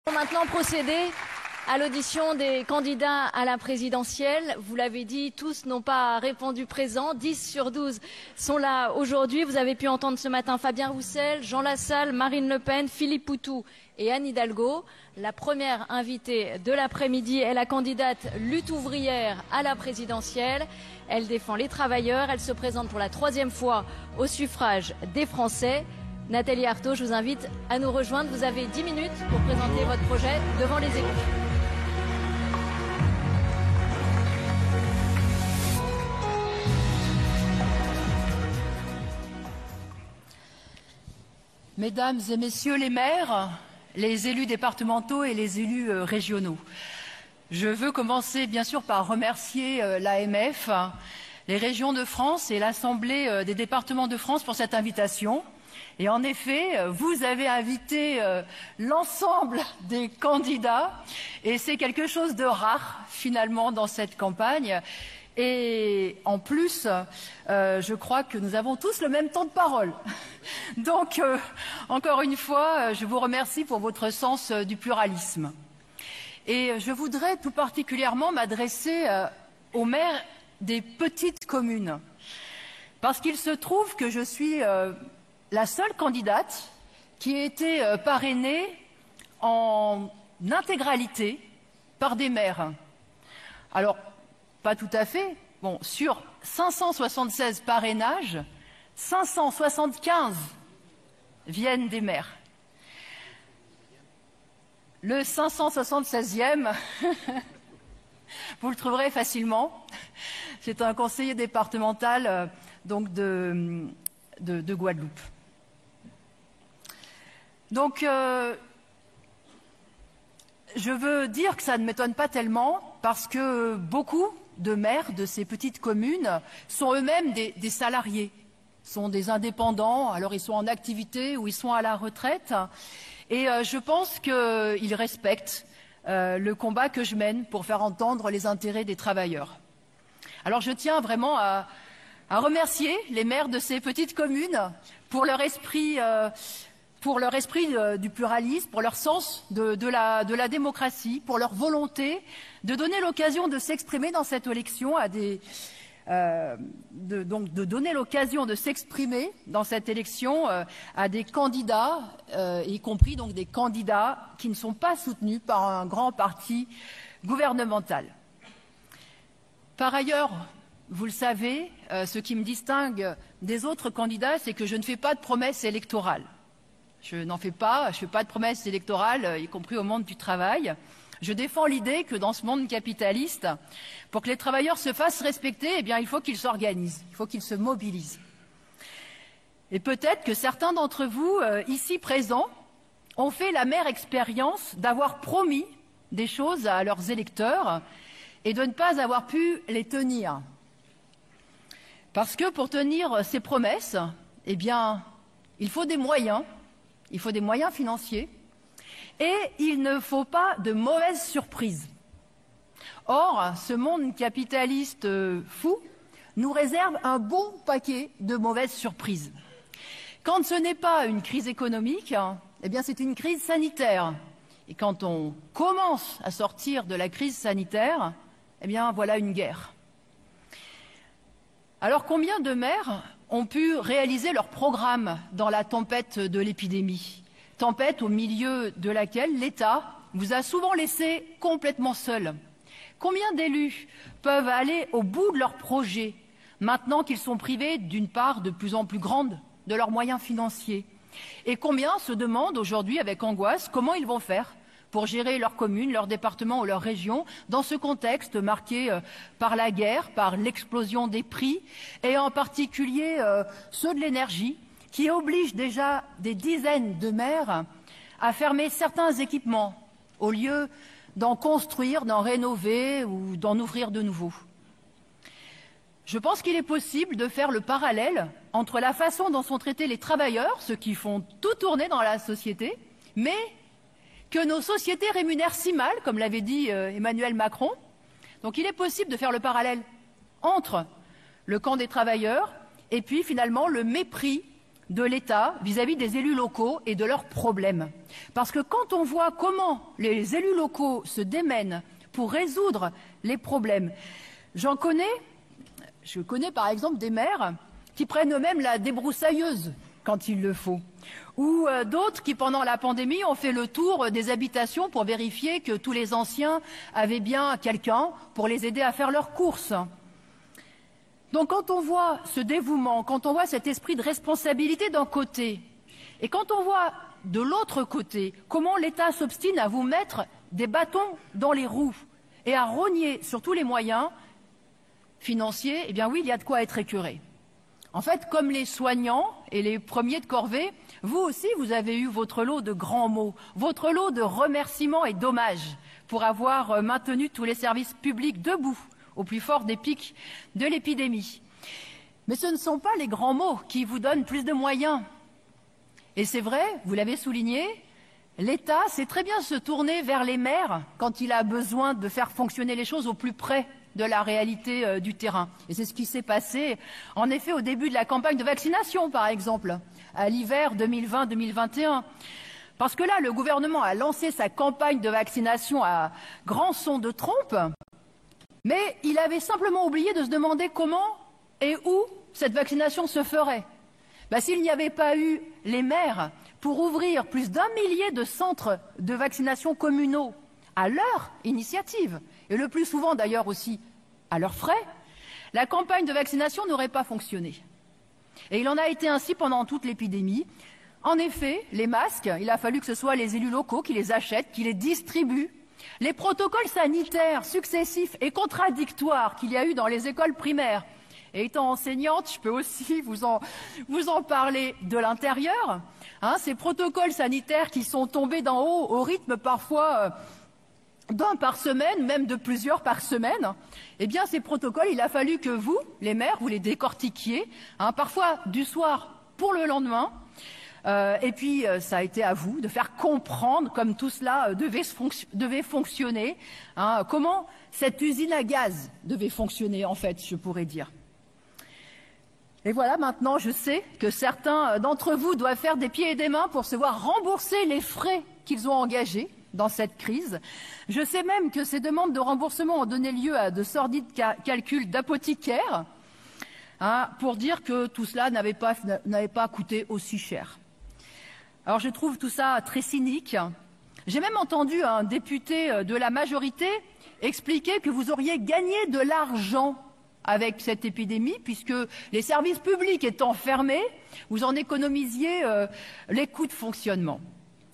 On va maintenant procéder à l'audition des candidats à la présidentielle. Vous l'avez dit, tous n'ont pas répondu présent. 10 sur 12 sont là aujourd'hui. Vous avez pu entendre ce matin Fabien Roussel, Jean Lassalle, Marine Le Pen, Philippe Poutou et Anne Hidalgo. La première invitée de l'après-midi est la candidate lutte ouvrière à la présidentielle. Elle défend les travailleurs. Elle se présente pour la 3e fois au suffrage des Français. Nathalie Arthaud, je vous invite à nous rejoindre. Vous avez 10 minutes pour présenter votre projet devant les élus. Mesdames et messieurs les maires, les élus départementaux et les élus régionaux, je veux commencer bien sûr par remercier l'AMF, les régions de France et l'Assemblée des départements de France pour cette invitation. Et en effet, vous avez invité l'ensemble des candidats et c'est quelque chose de rare finalement dans cette campagne. Et en plus, je crois que nous avons tous le même temps de parole. Donc, encore une fois, je vous remercie pour votre sens du pluralisme. Et je voudrais tout particulièrement m'adresser aux maires des petites communes. Parce qu'il se trouve que je suis la seule candidate qui a été parrainée en intégralité par des maires. Alors, pas tout à fait. Bon, sur 576 parrainages, 575 viennent des maires. Le 576e, vous le trouverez facilement. C'est un conseiller départemental donc de Guadeloupe. Donc, je veux dire que ça ne m'étonne pas tellement parce que beaucoup de maires de ces petites communes sont eux-mêmes des salariés, sont des indépendants, alors ils sont en activité ou ils sont à la retraite. Et je pense qu'ils respectent le combat que je mène pour faire entendre les intérêts des travailleurs. Alors je tiens vraiment à remercier les maires de ces petites communes pour leur esprit du pluralisme, pour leur sens de la démocratie, pour leur volonté de donner l'occasion de s'exprimer dans cette élection de donner l'occasion de s'exprimer dans cette élection à des candidats, y compris donc des candidats qui ne sont pas soutenus par un grand parti gouvernemental. Par ailleurs, vous le savez, ce qui me distingue des autres candidats, c'est que je ne fais pas de promesses électorales. Je ne fais pas de promesses électorales, y compris au monde du travail. Je défends l'idée que dans ce monde capitaliste, pour que les travailleurs se fassent respecter, eh bien, il faut qu'ils s'organisent, il faut qu'ils se mobilisent. Et peut-être que certains d'entre vous, ici présents, ont fait l'amère expérience d'avoir promis des choses à leurs électeurs et de ne pas avoir pu les tenir. Parce que pour tenir ces promesses, eh bien, il faut des moyens financiers, et il ne faut pas de mauvaises surprises. Or, ce monde capitaliste fou nous réserve un bon paquet de mauvaises surprises. Quand ce n'est pas une crise économique, eh bien c'est une crise sanitaire. Et quand on commence à sortir de la crise sanitaire, eh bien voilà une guerre. Alors combien de maires ont pu réaliser leur programme dans la tempête de l'épidémie, tempête au milieu de laquelle l'État vous a souvent laissé complètement seul. Combien d'élus peuvent aller au bout de leur projet maintenant qu'ils sont privés d'une part de plus en plus grande de leurs moyens financiers? Et combien se demandent aujourd'hui avec angoisse comment ils vont faire pour gérer leur commune, leur département ou leur région dans ce contexte marqué par la guerre, par l'explosion des prix et en particulier ceux de l'énergie qui obligent déjà des dizaines de maires à fermer certains équipements au lieu d'en construire, d'en rénover ou d'en ouvrir de nouveaux. Je pense qu'il est possible de faire le parallèle entre la façon dont sont traités les travailleurs, ceux qui font tout tourner dans la société, mais que nos sociétés rémunèrent si mal, comme l'avait dit Emmanuel Macron. Donc il est possible de faire le parallèle entre le camp des travailleurs et puis finalement le mépris de l'État vis-à-vis des élus locaux et de leurs problèmes. Parce que quand on voit comment les élus locaux se démènent pour résoudre les problèmes, je connais par exemple des maires qui prennent eux-mêmes la débroussailleuse quand il le faut, ou d'autres qui, pendant la pandémie, ont fait le tour des habitations pour vérifier que tous les anciens avaient bien quelqu'un pour les aider à faire leurs courses. Donc quand on voit ce dévouement, quand on voit cet esprit de responsabilité d'un côté, et quand on voit de l'autre côté comment l'État s'obstine à vous mettre des bâtons dans les roues et à rogner sur tous les moyens financiers, eh bien oui, il y a de quoi être écœuré. En fait, comme les soignants et les premiers de corvée, vous aussi, vous avez eu votre lot de grands mots, votre lot de remerciements et d'hommages pour avoir maintenu tous les services publics debout au plus fort des pics de l'épidémie. Mais ce ne sont pas les grands mots qui vous donnent plus de moyens. Et c'est vrai, vous l'avez souligné, l'État sait très bien se tourner vers les maires quand il a besoin de faire fonctionner les choses au plus près de la réalité du terrain. Et c'est ce qui s'est passé, en effet, au début de la campagne de vaccination, par exemple, à l'hiver 2020-2021. Parce que là, le gouvernement a lancé sa campagne de vaccination à grand son de trompe, mais il avait simplement oublié de se demander comment et où cette vaccination se ferait. S'il n'y avait pas eu les maires pour ouvrir plus d'1 millier de centres de vaccination communaux à leur initiative, et le plus souvent d'ailleurs aussi à leurs frais, la campagne de vaccination n'aurait pas fonctionné. Et il en a été ainsi pendant toute l'épidémie. En effet, les masques, il a fallu que ce soit les élus locaux qui les achètent, qui les distribuent. Les protocoles sanitaires successifs et contradictoires qu'il y a eu dans les écoles primaires. Et étant enseignante, je peux aussi vous en parler de l'intérieur. Ces protocoles sanitaires qui sont tombés d'en haut au rythme parfois d'un par semaine, même de plusieurs par semaine. Eh bien, ces protocoles, il a fallu que vous, les maires, vous les décortiquiez, parfois du soir pour le lendemain. Et puis, ça a été à vous de faire comprendre comme tout cela devait fonctionner, comment cette usine à gaz devait fonctionner, en fait, je pourrais dire. Et voilà, maintenant, je sais que certains d'entre vous doivent faire des pieds et des mains pour se voir rembourser les frais qu'ils ont engagés dans cette crise. Je sais même que ces demandes de remboursement ont donné lieu à de sordides calculs d'apothicaires, pour dire que tout cela n'avait pas coûté aussi cher. Alors je trouve tout ça très cynique. J'ai même entendu un député de la majorité expliquer que vous auriez gagné de l'argent avec cette épidémie, puisque les services publics étant fermés, vous en économisiez les coûts de fonctionnement.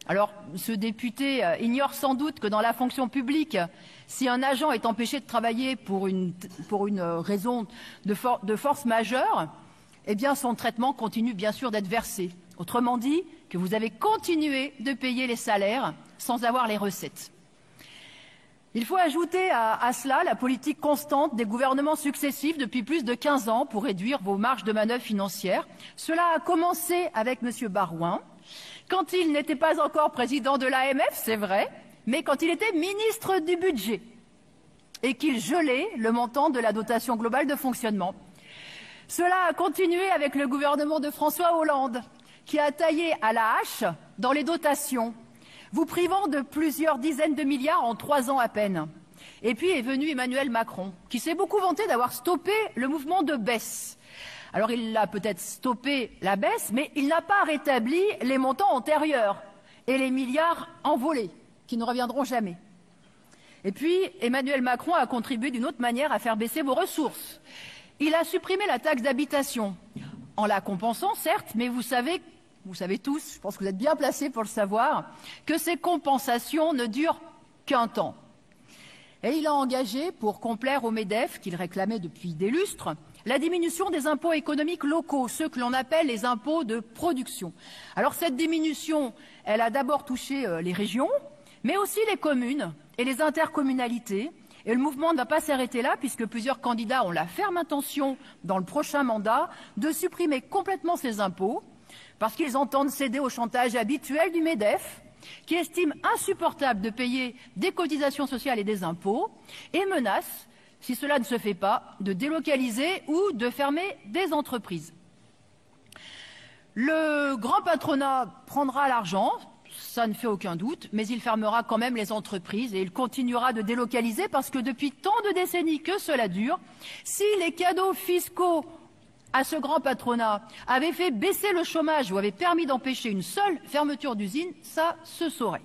Alors, ce député ignore sans doute que dans la fonction publique, si un agent est empêché de travailler pour une raison de force majeure, eh bien son traitement continue bien sûr d'être versé. Autrement dit, que vous avez continué de payer les salaires sans avoir les recettes. Il faut ajouter à cela la politique constante des gouvernements successifs depuis plus de 15 ans pour réduire vos marges de manœuvre financières. Cela a commencé avec M. Barouin, quand il n'était pas encore président de l'AMF, c'est vrai, mais quand il était ministre du budget et qu'il gelait le montant de la dotation globale de fonctionnement. Cela a continué avec le gouvernement de François Hollande, qui a taillé à la hache dans les dotations, vous privant de plusieurs dizaines de milliards en 3 ans à peine. Et puis est venu Emmanuel Macron, qui s'est beaucoup vanté d'avoir stoppé le mouvement de baisse. Alors il a peut-être stoppé la baisse, mais il n'a pas rétabli les montants antérieurs et les milliards envolés, qui ne reviendront jamais. Et puis Emmanuel Macron a contribué d'une autre manière à faire baisser vos ressources. Il a supprimé la taxe d'habitation, en la compensant certes, mais vous savez tous, je pense que vous êtes bien placés pour le savoir, que ces compensations ne durent qu'un temps. Et il a engagé, pour complaire au MEDEF, qu'il réclamait depuis des lustres, la diminution des impôts économiques locaux, ceux que l'on appelle les impôts de production. Alors cette diminution, elle a d'abord touché les régions, mais aussi les communes et les intercommunalités. Et le mouvement ne va pas s'arrêter là, puisque plusieurs candidats ont la ferme intention, dans le prochain mandat, de supprimer complètement ces impôts, parce qu'ils entendent céder au chantage habituel du MEDEF, qui estime insupportable de payer des cotisations sociales et des impôts, et menace, si cela ne se fait pas, de délocaliser ou de fermer des entreprises. Le grand patronat prendra l'argent, ça ne fait aucun doute, mais il fermera quand même les entreprises et il continuera de délocaliser parce que depuis tant de décennies que cela dure, si les cadeaux fiscaux à ce grand patronat avaient fait baisser le chômage ou avaient permis d'empêcher une seule fermeture d'usine, ça se saurait.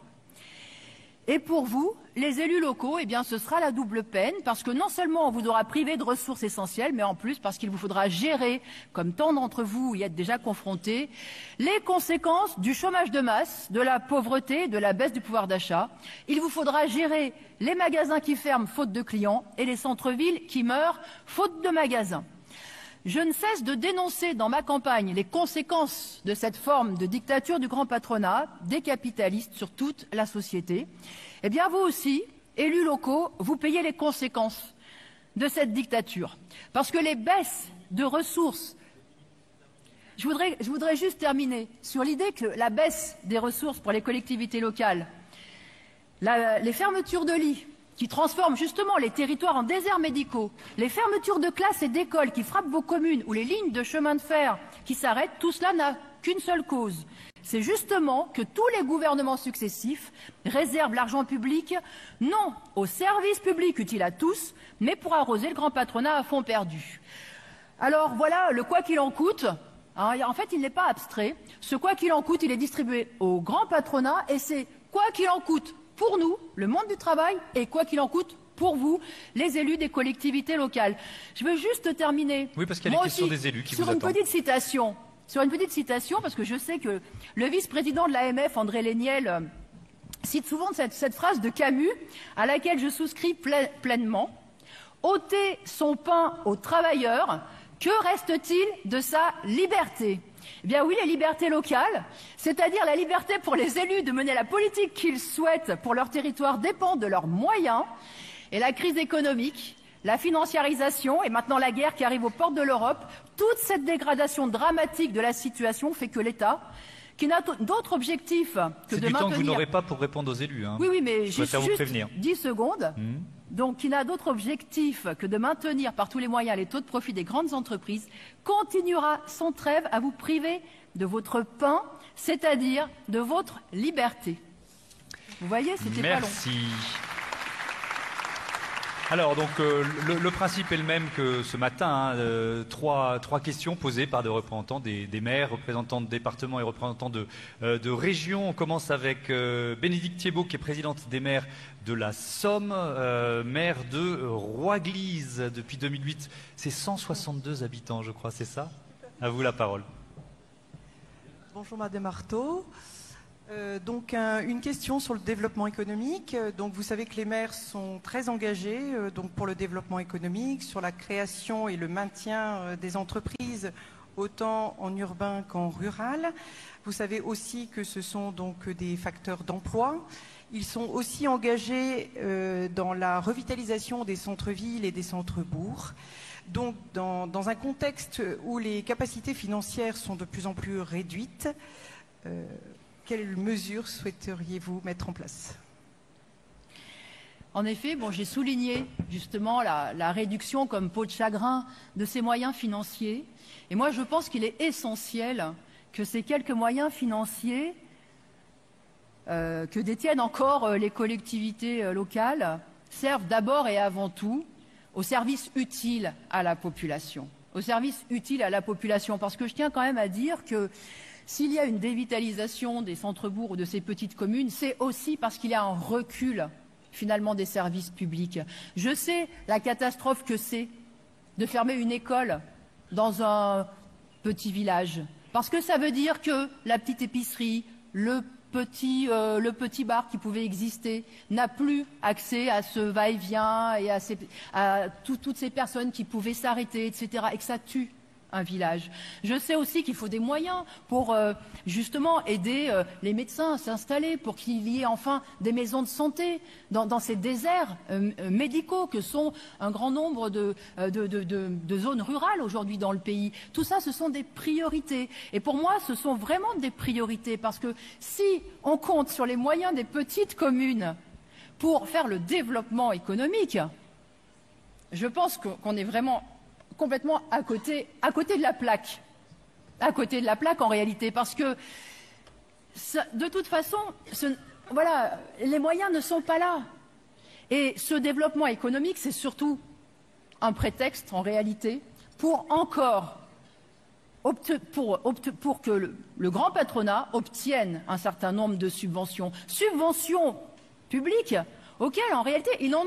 Et pour vous, les élus locaux, eh bien, ce sera la double peine, parce que non seulement on vous aura privé de ressources essentielles, mais en plus parce qu'il vous faudra gérer, comme tant d'entre vous y êtes déjà confrontés, les conséquences du chômage de masse, de la pauvreté, de la baisse du pouvoir d'achat. Il vous faudra gérer les magasins qui ferment faute de clients et les centres-villes qui meurent faute de magasins. Je ne cesse de dénoncer dans ma campagne les conséquences de cette forme de dictature du grand patronat, des capitalistes sur toute la société. Eh bien, vous aussi, élus locaux, vous payez les conséquences de cette dictature. Parce que les baisses de ressources... Je voudrais juste terminer sur l'idée que la baisse des ressources pour les collectivités locales, les fermetures de lits, qui transforment justement les territoires en déserts médicaux, les fermetures de classes et d'écoles qui frappent vos communes ou les lignes de chemin de fer qui s'arrêtent, tout cela n'a qu'une seule cause. C'est justement que tous les gouvernements successifs réservent l'argent public non aux services publics utiles à tous, mais pour arroser le grand patronat à fonds perdus. Alors voilà, le quoi qu'il en coûte, en fait il n'est pas abstrait. Ce quoi qu'il en coûte, il est distribué au grand patronat et c'est quoi qu'il en coûte pour nous, le monde du travail, et quoi qu'il en coûte, pour vous, les élus des collectivités locales. Je veux juste terminer, oui, parce qu'il y a les questions des élus qui sur vous une attendent. Sur une petite citation, parce que je sais que le vice-président de l'AMF, André Léniel, cite souvent cette phrase de Camus, à laquelle je souscris pleinement. « Ôter son pain aux travailleurs, que reste-t-il de sa liberté ?» Eh bien oui, les libertés locales, c'est-à-dire la liberté pour les élus de mener la politique qu'ils souhaitent pour leur territoire dépend de leurs moyens. Et la crise économique, la financiarisation et maintenant la guerre qui arrive aux portes de l'Europe, toute cette dégradation dramatique de la situation fait que l'État, qui n'a d'autre objectif que de maintenir... C'est du temps que vous n'aurez pas pour répondre aux élus. Hein. Oui, mais juste vous prévenir. 10 secondes. Donc, qui n'a d'autre objectif que de maintenir par tous les moyens les taux de profit des grandes entreprises, continuera sans trêve à vous priver de votre pain, c'est-à-dire de votre liberté. Vous voyez, c'était pas long. Merci. Alors, donc, le principe est le même que ce matin. Trois questions posées par des représentants des maires, représentants de départements et représentants de régions. On commence avec Bénédicte Thiebaud, qui est présidente des maires de la Somme, maire de Roiglise depuis 2008. C'est 162 habitants, je crois, c'est ça? À vous la parole. Bonjour Madame Marteau. Donc une question sur le développement économique. Donc vous savez que les maires sont très engagés donc pour le développement économique, sur la création et le maintien des entreprises autant en urbain qu'en rural. Vous savez aussi que ce sont donc des facteurs d'emploi. Ils sont aussi engagés dans la revitalisation des centres-villes et des centres-bourgs. Donc dans un contexte où les capacités financières sont de plus en plus réduites, quelles mesures souhaiteriez-vous mettre en place? En effet, j'ai souligné justement la réduction comme peau de chagrin de ces moyens financiers. Et moi, je pense qu'il est essentiel que ces quelques moyens financiers que détiennent encore les collectivités locales servent d'abord et avant tout au service utile à la population. Au service utile à la population. Parce que je tiens quand même à dire que s'il y a une dévitalisation des centres-bourgs ou de ces petites communes, c'est aussi parce qu'il y a un recul, finalement, des services publics. Je sais la catastrophe que c'est de fermer une école dans un petit village. Parce que ça veut dire que la petite épicerie, le petit bar qui pouvait exister n'a plus accès à ce va-et-vient et à toutes ces personnes qui pouvaient s'arrêter, etc. Et que ça tue un village. Je sais aussi qu'il faut des moyens pour justement aider les médecins à s'installer, pour qu'il y ait enfin des maisons de santé dans ces déserts médicaux que sont un grand nombre de zones rurales aujourd'hui dans le pays. Tout ça, ce sont des priorités. Et pour moi, ce sont vraiment des priorités parce que si on compte sur les moyens des petites communes pour faire le développement économique, je pense qu'on est vraiment complètement à côté de la plaque. à côté de la plaque en réalité, parce que de toute façon, voilà, les moyens ne sont pas là. Et ce développement économique, c'est surtout un prétexte en réalité pour encore pour que le grand patronat obtienne un certain nombre de subventions publiques auxquelles en réalité ils n'ont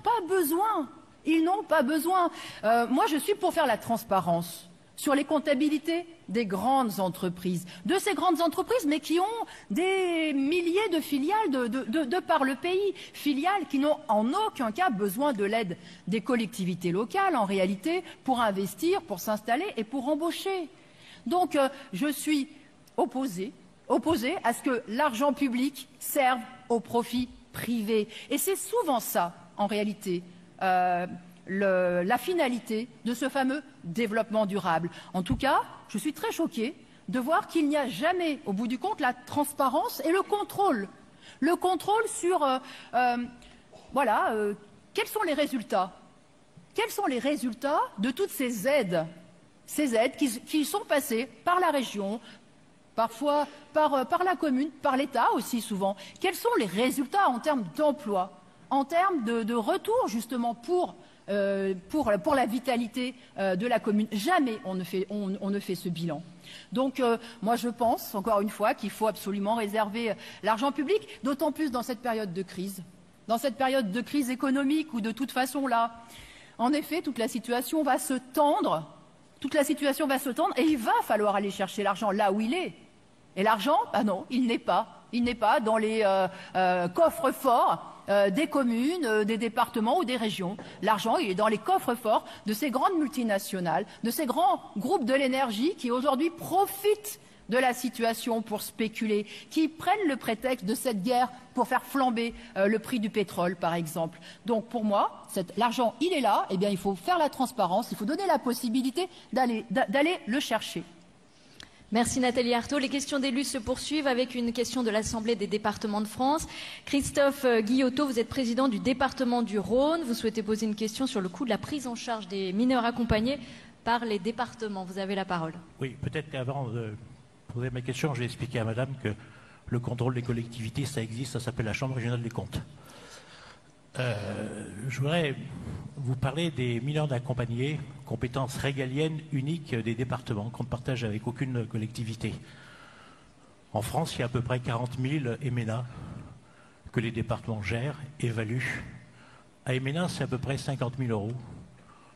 pas besoin. Ils n'ont pas besoin. Moi, je suis pour faire la transparence sur les comptabilités des grandes entreprises, de ces grandes entreprises, mais qui ont des milliers de filiales de par le pays, filiales qui n'ont en aucun cas besoin de l'aide des collectivités locales, en réalité, pour investir, pour s'installer et pour embaucher. Donc, je suis opposée à ce que l'argent public serve au profit privé. Et c'est souvent ça, en réalité, la finalité de ce fameux développement durable. En tout cas, je suis très choquée de voir qu'il n'y a jamais, au bout du compte, la transparence et le contrôle. Le contrôle sur, quels sont les résultats? Quels sont les résultats de toutes ces aides qui sont passées par la région, parfois par la commune, par l'État aussi souvent? Quels sont les résultats en termes d'emploi, en termes de retour justement pour la vitalité de la commune? Jamais on ne fait ce bilan. Donc moi je pense, encore une fois, qu'il faut absolument réserver l'argent public, d'autant plus dans cette période de crise. Dans cette période de crise économique où de toute façon là, en effet, toute la situation va se tendre et il va falloir aller chercher l'argent là où il est. Et l'argent, non, il n'est pas. Il n'est pas dans les coffres forts des communes, des départements ou des régions. L'argent, il est dans les coffres forts de ces grandes multinationales, de ces grands groupes de l'énergie qui aujourd'hui profitent de la situation pour spéculer, qui prennent le prétexte de cette guerre pour faire flamber le prix du pétrole, par exemple. Donc pour moi, l'argent, il est là, eh bien il faut faire la transparence, il faut donner la possibilité d'aller le chercher. Merci Nathalie Arthaud. Les questions d'élus se poursuivent avec une question de l'Assemblée des départements de France. Christophe Guillotot, vous êtes président du département du Rhône. Vous souhaitez poser une question sur le coût de la prise en charge des mineurs accompagnés par les départements. Vous avez la parole. Oui, peut-être qu'avant de poser ma question, je vais expliquer à madame que le contrôle des collectivités, ça existe, ça s'appelle la Chambre régionale des comptes. Je voudrais vous parler des mineurs accompagnés, compétence régalienne unique des départements qu'on ne partage avec aucune collectivité. En France, il y a à peu près 40 000 MNA que les départements gèrent, évaluent. À MNA, c'est à peu près 50 000 €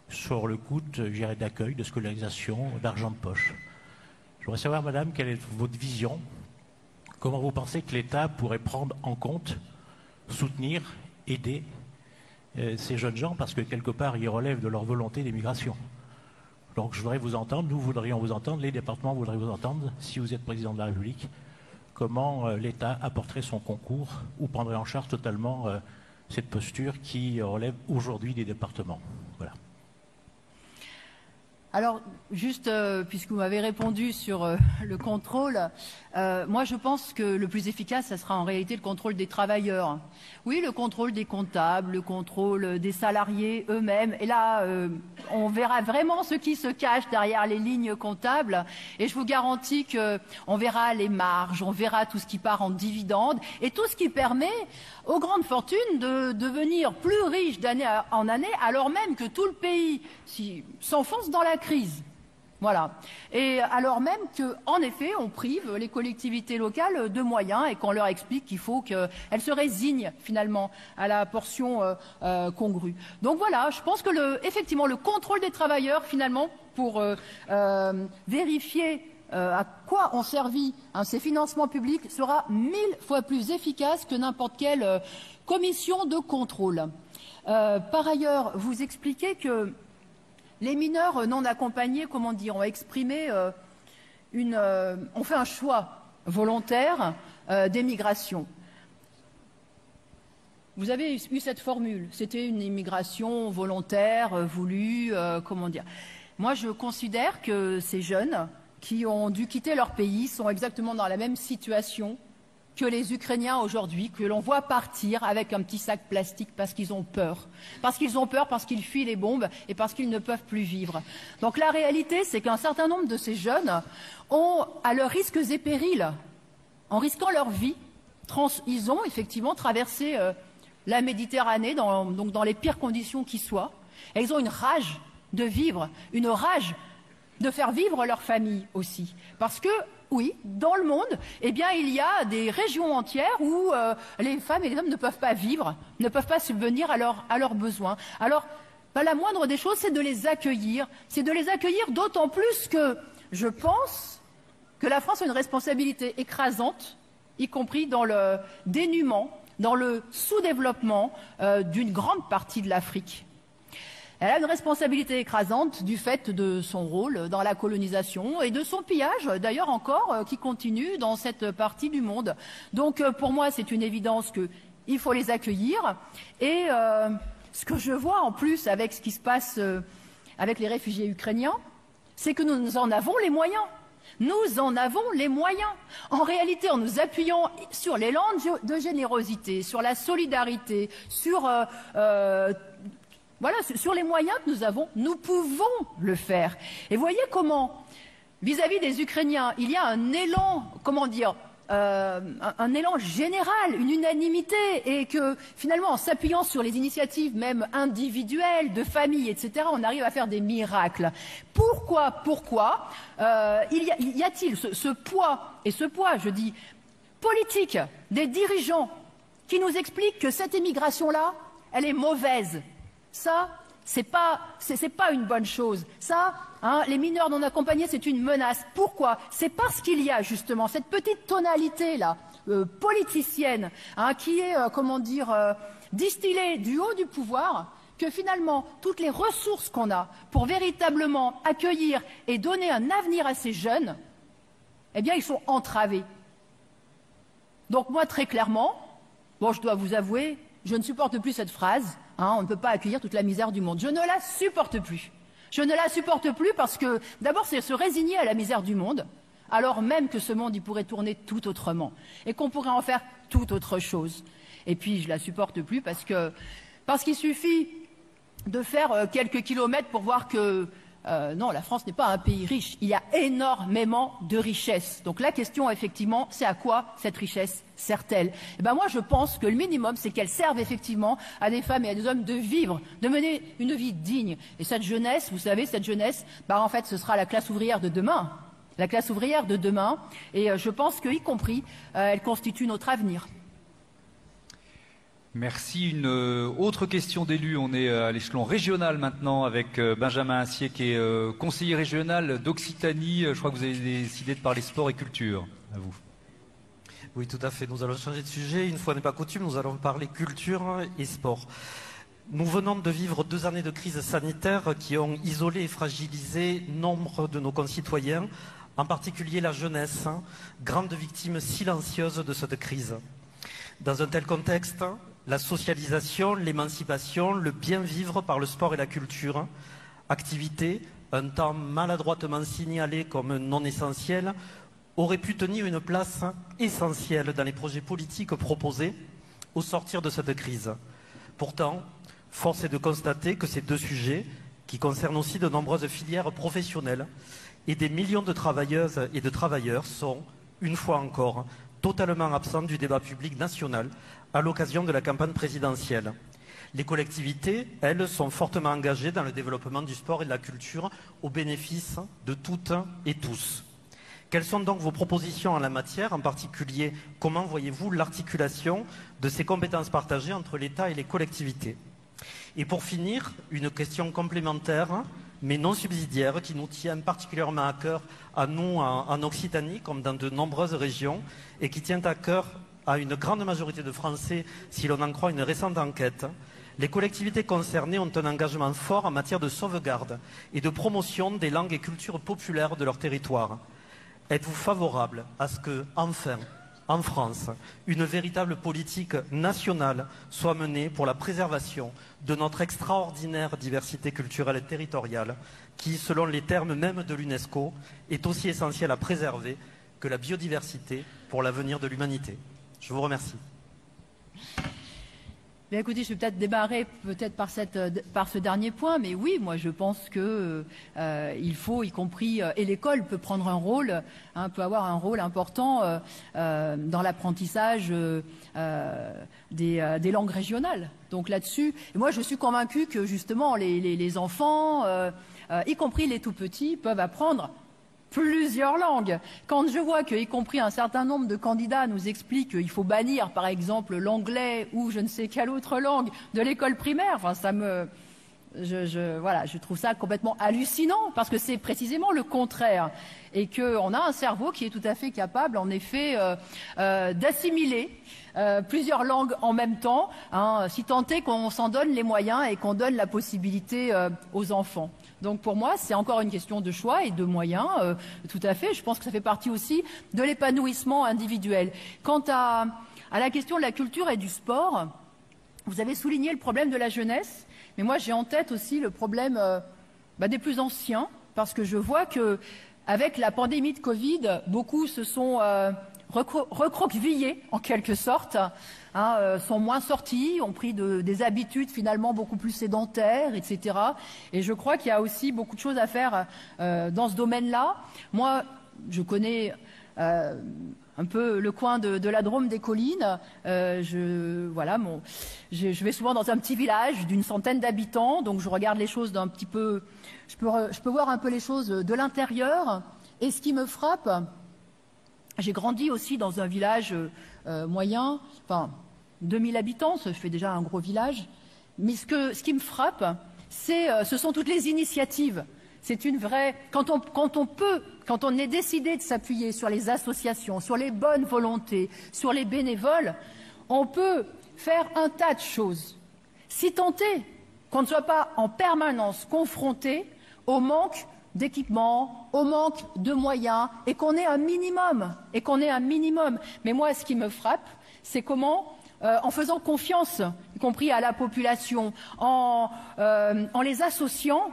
sur le coût d'accueil, de scolarisation, d'argent de poche. Je voudrais savoir, madame, quelle est votre vision? Comment vous pensez que l'État pourrait prendre en compte, soutenir, aider ces jeunes gens, parce que quelque part, ils relèvent de leur volonté d'émigration. Donc je voudrais vous entendre, nous voudrions vous entendre, les départements voudraient vous entendre, si vous êtes président de la République, comment l'État apporterait son concours ou prendrait en charge totalement cette posture qui relève aujourd'hui des départements. Voilà. Alors, juste, puisque vous m'avez répondu sur le contrôle, moi je pense que le plus efficace, ça sera en réalité le contrôle des travailleurs. Oui, le contrôle des comptables, le contrôle des salariés eux-mêmes. Et là, on verra vraiment ce qui se cache derrière les lignes comptables. Et je vous garantis qu'on verra les marges, on verra tout ce qui part en dividendes et tout ce qui permet aux grandes fortunes de devenir plus riches d'année en année, alors même que tout le pays s'enfonce dans la crise. Voilà. Et alors même qu'en effet, on prive les collectivités locales de moyens et qu'on leur explique qu'il faut qu'elles se résignent finalement à la portion congrue. Donc voilà, je pense que effectivement, le contrôle des travailleurs finalement pour vérifier à quoi ont servi ces financements publics sera 1000 fois plus efficace que n'importe quelle commission de contrôle. Par ailleurs, vous expliquez que les mineurs non accompagnés, comment dire, ont exprimé ont fait un choix volontaire d'émigration. Vous avez eu cette formule, c'était une immigration volontaire, voulue, comment dire. Moi, je considère que ces jeunes qui ont dû quitter leur pays sont exactement dans la même situation que les Ukrainiens aujourd'hui, que l'on voit partir avec un petit sac plastique parce qu'ils ont peur. Parce qu'ils fuient les bombes et parce qu'ils ne peuvent plus vivre. Donc la réalité, c'est qu'un certain nombre de ces jeunes ont, à leurs risques et périls, en risquant leur vie, ils ont effectivement traversé la Méditerranée donc dans les pires conditions qui soient. Et ils ont une rage de vivre, une rage de faire vivre leur famille aussi. Parce que, oui, dans le monde, eh bien, il y a des régions entières où les femmes et les hommes ne peuvent pas vivre, ne peuvent pas subvenir à leurs besoins. Alors, la moindre des choses, c'est de les accueillir. C'est de les accueillir d'autant plus que je pense que la France a une responsabilité écrasante, y compris dans le dénuement, dans le sous-développement d'une grande partie de l'Afrique. Elle a une responsabilité écrasante du fait de son rôle dans la colonisation et de son pillage, d'ailleurs encore, qui continue dans cette partie du monde. Donc pour moi, c'est une évidence qu'il faut les accueillir. Et ce que je vois en plus avec ce qui se passe avec les réfugiés ukrainiens, c'est que nous en avons les moyens. Nous en avons les moyens. En réalité, en nous appuyant sur l'élan de générosité, sur la solidarité, sur les moyens que nous avons, nous pouvons le faire. Et voyez comment, vis-à-vis des Ukrainiens, il y a un élan, un élan général, une unanimité, et que finalement, en s'appuyant sur les initiatives même individuelles, de famille, etc., on arrive à faire des miracles. Pourquoi y a-t-il ce poids, et ce poids, je dis, politique des dirigeants qui nous expliquent que cette émigration-là, elle est mauvaise? Ça, c'est pas une bonne chose. Ça, les mineurs non accompagnés, c'est une menace. Pourquoi? C'est parce qu'il y a justement cette petite tonalité-là, politicienne, qui est, distillée du haut du pouvoir, que finalement, toutes les ressources qu'on a pour véritablement accueillir et donner un avenir à ces jeunes, eh bien, ils sont entravés. Donc moi, très clairement, je dois vous avouer, je ne supporte plus cette phrase. On ne peut pas accueillir toute la misère du monde. Je ne la supporte plus. Je ne la supporte plus parce que, d'abord, c'est se résigner à la misère du monde, alors même que ce monde, il pourrait tourner tout autrement et qu'on pourrait en faire tout autre chose. Et puis, je la supporte plus parce qu'il suffit de faire quelques kilomètres pour voir que non, la France n'est pas un pays riche. Il y a énormément de richesses. Donc la question, effectivement, c'est à quoi cette richesse sert-elle? Moi, je pense que le minimum, c'est qu'elle serve effectivement à des femmes et à des hommes de vivre, de mener une vie digne. Et cette jeunesse, vous savez, en fait, ce sera la classe ouvrière de demain. La classe ouvrière de demain. Et je pense qu'y compris, elle constitue notre avenir. Merci. Une autre question d'élu. On est à l'échelon régional maintenant avec Benjamin Assier qui est conseiller régional d'Occitanie. Je crois que vous avez décidé de parler sport et culture. À vous. Oui, tout à fait. Nous allons changer de sujet. Une fois n'est pas coutume, nous allons parler culture et sport. Nous venons de vivre 2 années de crise sanitaire qui ont isolé et fragilisé nombre de nos concitoyens, en particulier la jeunesse, grande victime silencieuse de cette crise. Dans un tel contexte, la socialisation, l'émancipation, le bien-vivre par le sport et la culture, activité, un temps maladroitement signalé comme non essentiel, aurait pu tenir une place essentielle dans les projets politiques proposés au sortir de cette crise. Pourtant, force est de constater que ces 2 sujets, qui concernent aussi de nombreuses filières professionnelles et des millions de travailleuses et de travailleurs, sont, une fois encore, totalement absents du débat public national à l'occasion de la campagne présidentielle. Les collectivités, elles, sont fortement engagées dans le développement du sport et de la culture au bénéfice de toutes et tous. Quelles sont donc vos propositions en la matière? En particulier, comment voyez-vous l'articulation de ces compétences partagées entre l'État et les collectivités? Et pour finir, une question complémentaire, mais non subsidiaire, qui nous tient particulièrement à cœur à nous en Occitanie, comme dans de nombreuses régions, et qui tient à cœur à une grande majorité de Français, si l'on en croit une récente enquête. Les collectivités concernées ont un engagement fort en matière de sauvegarde et de promotion des langues et cultures populaires de leur territoire. Êtes-vous favorable à ce que, enfin, en France, une véritable politique nationale soit menée pour la préservation de notre extraordinaire diversité culturelle et territoriale, qui, selon les termes même de l'UNESCO, est aussi essentielle à préserver que la biodiversité pour l'avenir de l'humanité? Je vous remercie. Bien, écoutez, je vais peut-être démarrer par ce dernier point, mais oui, moi je pense que il faut, y compris, et l'école peut prendre un rôle, peut avoir un rôle important dans l'apprentissage des langues régionales. Donc là-dessus, moi je suis convaincue que justement les enfants, y compris les tout petits, peuvent apprendre plusieurs langues. Quand je vois que, y compris un certain nombre de candidats nous expliquent qu'il faut bannir, par exemple, l'anglais ou je ne sais quelle autre langue de l'école primaire, enfin, je trouve ça complètement hallucinant parce que c'est précisément le contraire et qu'on a un cerveau qui est tout à fait capable, en effet, d'assimiler plusieurs langues en même temps, si tant est qu'on s'en donne les moyens et qu'on donne la possibilité aux enfants. Donc pour moi, c'est encore une question de choix et de moyens, tout à fait. Je pense que ça fait partie aussi de l'épanouissement individuel. Quant à la question de la culture et du sport, vous avez souligné le problème de la jeunesse, mais moi j'ai en tête aussi le problème des plus anciens, parce que je vois que avec la pandémie de Covid, beaucoup se sont recroquevillés en quelque sorte, sont moins sortis, ont pris des habitudes finalement beaucoup plus sédentaires, etc. Et je crois qu'il y a aussi beaucoup de choses à faire dans ce domaine-là. Moi, je connais un peu le coin de la Drôme des Collines. Je vais souvent dans un petit village d'une centaine d'habitants, donc je regarde les choses d'un petit peu. Je peux voir un peu les choses de l'intérieur. Et ce qui me frappe, j'ai grandi aussi dans un village moyen, enfin 2000 habitants, ça fait déjà un gros village. Mais ce qui me frappe, ce sont toutes les initiatives. C'est une vraie. Quand on est décidé de s'appuyer sur les associations, sur les bonnes volontés, sur les bénévoles, on peut faire un tas de choses. Si tant est qu'on ne soit pas en permanence confronté au manque d'équipements, au manque de moyens, et qu'on ait un minimum. Mais moi, ce qui me frappe, c'est comment, en faisant confiance, y compris à la population, en les associant,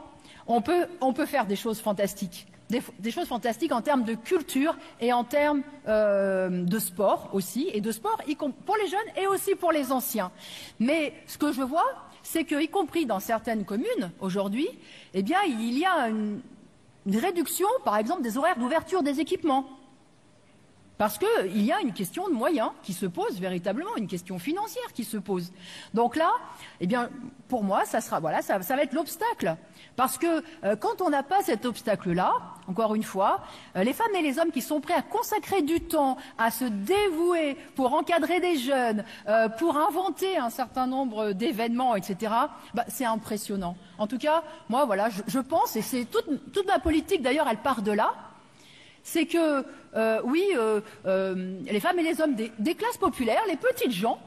on peut faire des choses fantastiques. Des choses fantastiques en termes de culture et en termes de sport aussi, et de sport pour les jeunes et aussi pour les anciens. Mais ce que je vois, c'est que, y compris dans certaines communes, aujourd'hui, eh bien, il y a une réduction, par exemple, des horaires d'ouverture des équipements. Parce qu'il y a une question de moyens qui se pose véritablement, une question financière qui se pose. Donc là, eh bien, pour moi, ça va être l'obstacle. Parce que quand on n'a pas cet obstacle-là, encore une fois, les femmes et les hommes qui sont prêts à consacrer du temps, à se dévouer pour encadrer des jeunes, pour inventer un certain nombre d'événements, etc., c'est impressionnant. En tout cas, moi, voilà, je pense, et c'est toute ma politique d'ailleurs, elle part de là, c'est que, les femmes et les hommes des classes populaires, les petites gens,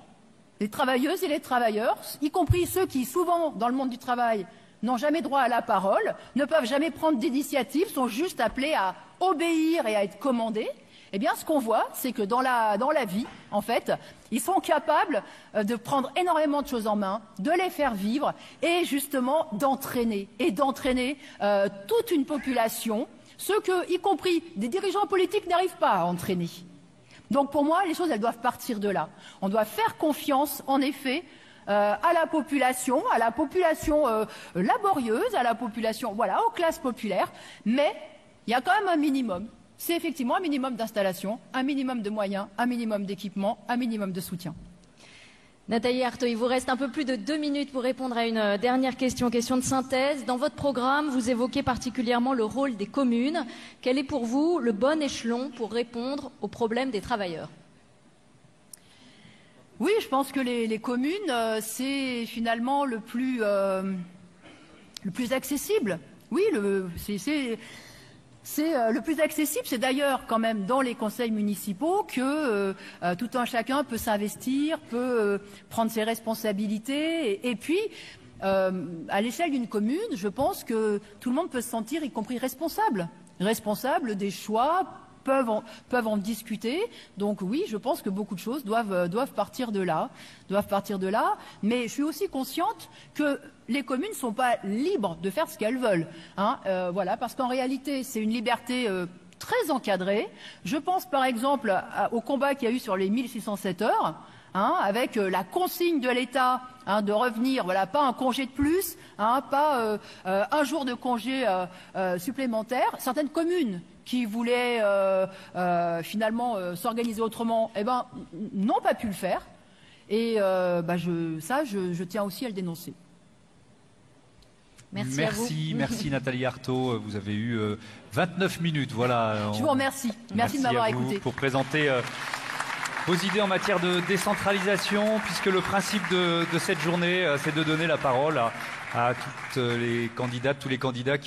les travailleuses et les travailleurs, y compris ceux qui, souvent, dans le monde du travail, n'ont jamais droit à la parole, ne peuvent jamais prendre d'initiative, sont juste appelés à obéir et à être commandés, eh bien, ce qu'on voit, c'est que dans la vie, en fait, ils sont capables de prendre énormément de choses en main, de les faire vivre et justement d'entraîner toute une population, ceux que, y compris des dirigeants politiques, n'arrivent pas à entraîner. Donc pour moi, les choses, elles doivent partir de là. On doit faire confiance, en effet, à la population laborieuse, à la population, voilà, aux classes populaires, mais il y a quand même un minimum. C'est effectivement un minimum d'installation, un minimum de moyens, un minimum d'équipement, un minimum de soutien. Nathalie Arthaud, il vous reste un peu plus de 2 minutes pour répondre à une dernière question de synthèse. Dans votre programme, vous évoquez particulièrement le rôle des communes. Quel est pour vous le bon échelon pour répondre aux problèmes des travailleurs ? Oui, je pense que les communes, c'est finalement le plus accessible. Oui, c'est le plus accessible. C'est d'ailleurs quand même dans les conseils municipaux que tout un chacun peut s'investir, peut prendre ses responsabilités. Et puis, à l'échelle d'une commune, je pense que tout le monde peut se sentir, y compris responsable des choix, peuvent en discuter. Donc oui, je pense que beaucoup de choses doivent partir de là. Mais je suis aussi consciente que les communes ne sont pas libres de faire ce qu'elles veulent. Voilà, parce qu'en réalité, c'est une liberté très encadrées. Je pense par exemple au combat qu'il y a eu sur les 1607 heures, avec la consigne de l'État de revenir, voilà, pas un congé de plus, pas un jour de congé supplémentaire. Certaines communes qui voulaient finalement s'organiser autrement, n'ont pas pu le faire. Et je tiens aussi à le dénoncer. Merci Nathalie Arthaud. Vous avez eu 29 minutes. Voilà. Je vous remercie. Merci de m'avoir écouté. Pour présenter vos idées en matière de décentralisation, puisque le principe de cette journée, c'est de donner la parole à toutes les candidates, tous les candidats qui ont